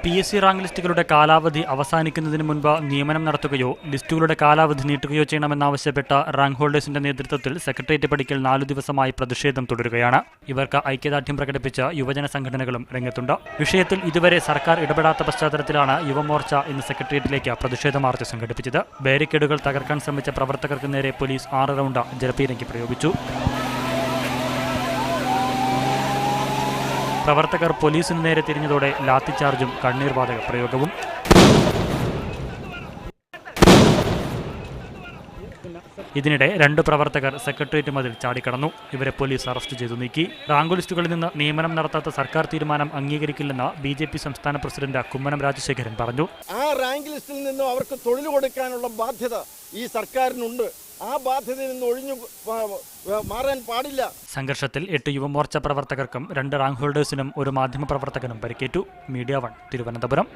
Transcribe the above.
PSC rank ലിസ്റ്റുകളുടെ കാലാവധി അവസാനിക്കുന്നതിന് മുൻപ് നിയമനം നടത്തുകയോ ലിസ്റ്റുകളുടെ കാലാവധി നീട്ടുകയോ ചെയ്യണമെന്നാവശ്യപ്പെട്ട റാങ്ക് ഹോൾഡേഴ്സിന്റെ നേതൃത്വത്തിൽ സെക്രട്ടേറിയറ്റ് പടിക്കൽ 4 ദിവസമായി പ്രതിഷേധം തുടരുകയാണ്. ഇവർക്ക് ഐക്യദാർഢ്യം പ്രകടിപ്പിച്ച യുവജന സംഘടനകളും രംഗത്തുണ്ട്. വിഷയത്തിൽ ഇതുവരെ സർക്കാർ ഇടപെടാത്ത പശ്ചാത്തലത്തിലാണ് യുവമോർച്ച ഇന്ന് സെക്രട്ടേറിയറ്റിലേക്ക് പ്രതിഷേധ മാർച്ച് സംഘടിപ്പിച്ചത്. ബാരിക്കേഡുകൾ തകർക്കാൻ ശ്രമിച്ച പ്രവർത്തകർക്ക് നേരെ പോലീസ് 6 റൗണ്ട് ജലപീരങ്കി പ്രയോഗിച്ചു. പ്രവർത്തകർ പോലീസിന് നേരെ തിരിഞ്ഞതോടെ ലാത്തിച്ചാർജും കണ്ണീർവാതക പ്രയോഗവും. ഇതിനിടെ 2 പ്രവർത്തകർ സെക്രട്ടേറിയറ്റ് മതിൽ ചാടിക്കടന്നു. ഇവരെ പോലീസ് അറസ്റ്റ് ചെയ്തു നീക്കി. റാങ്ക് ലിസ്റ്റുകളിൽ നിന്ന് നിയമനം നടത്താത്ത സർക്കാർ തീരുമാനം അംഗീകരിക്കില്ലെന്ന് BJP സംസ്ഥാന പ്രസിഡന്റ് കുമ്മനം രാജശേഖരൻ പറഞ്ഞു. ആ റാങ്ക് ലിസ്റ്റിൽ നിന്നും അവർക്ക് തൊഴിൽ കൊടുക്കാനുള്ള ബാധ്യത ഈ സർക്കാരിനുണ്ട്. ആ ബാധ്യതയിൽ നിന്ന് ഒഴിഞ്ഞു മാറാൻ പാടില്ല. സംഘർഷത്തിൽ 8 യുവമോർച്ച പ്രവർത്തകർക്കും 2 റാങ്ക് ഹോൾഡേഴ്സിനും 1 മാധ്യമപ്രവർത്തകനും പരിക്കേറ്റു. മീഡിയ 1 തിരുവനന്തപുരം.